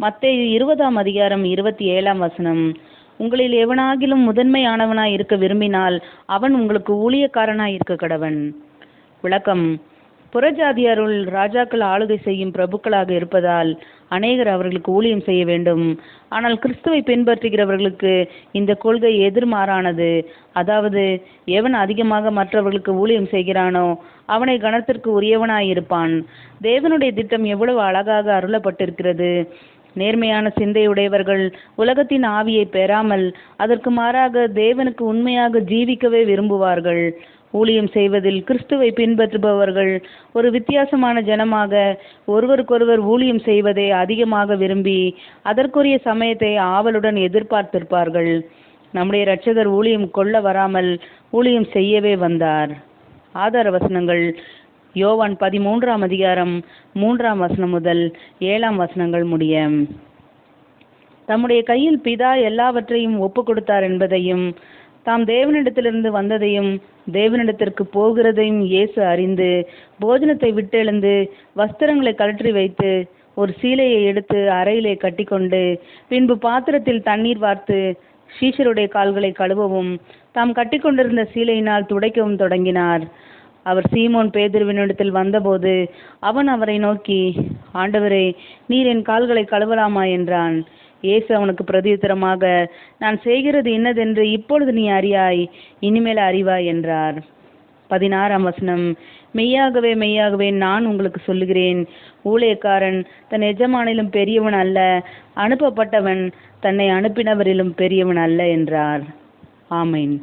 மத்தேயு 20:27. உங்களில் எவனாகிலும் முதன்மையானவனாய் இருக்க விரும்பினால் அவன் உங்களுக்கு ஊழியக்காரனாய் இருக்க கடவன். விளக்கம்: புறஜாதியாருள் ராஜாக்கள் ஆளுகை செய்யும் பிரபுக்களாக இருப்பதால் அநேகர் அவர்களுக்கு ஊழியம் செய்ய வேண்டும். ஆனால் கிறிஸ்துவை பின்பற்றுகிறவர்களுக்கு இந்த கொள்கை எதிர்மாறானது. அதாவது, எவன் அதிகமாக மற்றவர்களுக்கு ஊழியம் செய்கிறானோ அவனை கனத்திற்கு உரியவனாயிருப்பான். தேவனுடைய திட்டம் எவ்வளவு அழகாக அருளப்பட்டிருக்கிறது! நேர்மையான சிந்தையுடையவர்கள் உலகத்தின் ஆவியை பெறாமல் அதற்கு மாறாக தேவனுக்கு உண்மையாக ஜீவிக்கவே விரும்புவார்கள். ஊழியம் செய்வதில் கிறிஸ்துவை பின்பற்றுபவர்கள் ஒரு வித்தியாசமான ஜனமாக ஒருவருக்கொருவர் ஊழியம் செய்வதை அதிகமாக விரும்பி அதற்குரிய சமயத்தை ஆவலுடன் எதிர்பார்த்திருப்பார்கள். நம்முடைய இரட்சகர் ஊழியம் கொள்ள வராமல் ஊழியம் செய்யவே வந்தார். ஆதார வசனங்கள்: யோவான் 13:3 முதல் 7 முடிய. தம்முடைய கையில் பிதா எல்லாவற்றையும் ஒப்பு கொடுத்தார் என்பதையும், தாம் தேவனிடத்திலிருந்து வந்ததையும் தேவனிடத்திற்கு போகிறதையும் இயேசு அறிந்து போஜனத்தை விட்டெழுந்து வஸ்திரங்களை கழற்றி வைத்து ஒரு சீலையை எடுத்து அறையிலே கட்டிக்கொண்டு பின்பு பாத்திரத்தில் தண்ணீர் வார்த்து சீஷருடைய கால்களை கழுவவும் தாம் கட்டிக்கொண்டிருந்த சீலையினால் துடைக்கவும் தொடங்கினார். அவர் சீமோன் பேதுருவினிடத்தில் வந்தபோது அவன் அவரை நோக்கி, ஆண்டவரே, நீர் என் கால்களை கழுவலாமா என்றான். இயேசு அவனுக்கு பிரதியுத்தரமாக, நான் செய்கிறது இன்னதென்று இப்பொழுது நீ அறியாய், இனிமேல் அறிவாய் என்றார். 16. மெய்யாகவே மெய்யாகவே நான் உங்களுக்கு சொல்லுகிறேன், ஊழியக்காரன் தன் எஜமானிலும் பெரியவன் அல்ல, அனுப்பப்பட்டவன் தன்னை அனுப்பினவரிலும் பெரியவன் அல்ல என்றார். ஆமென்.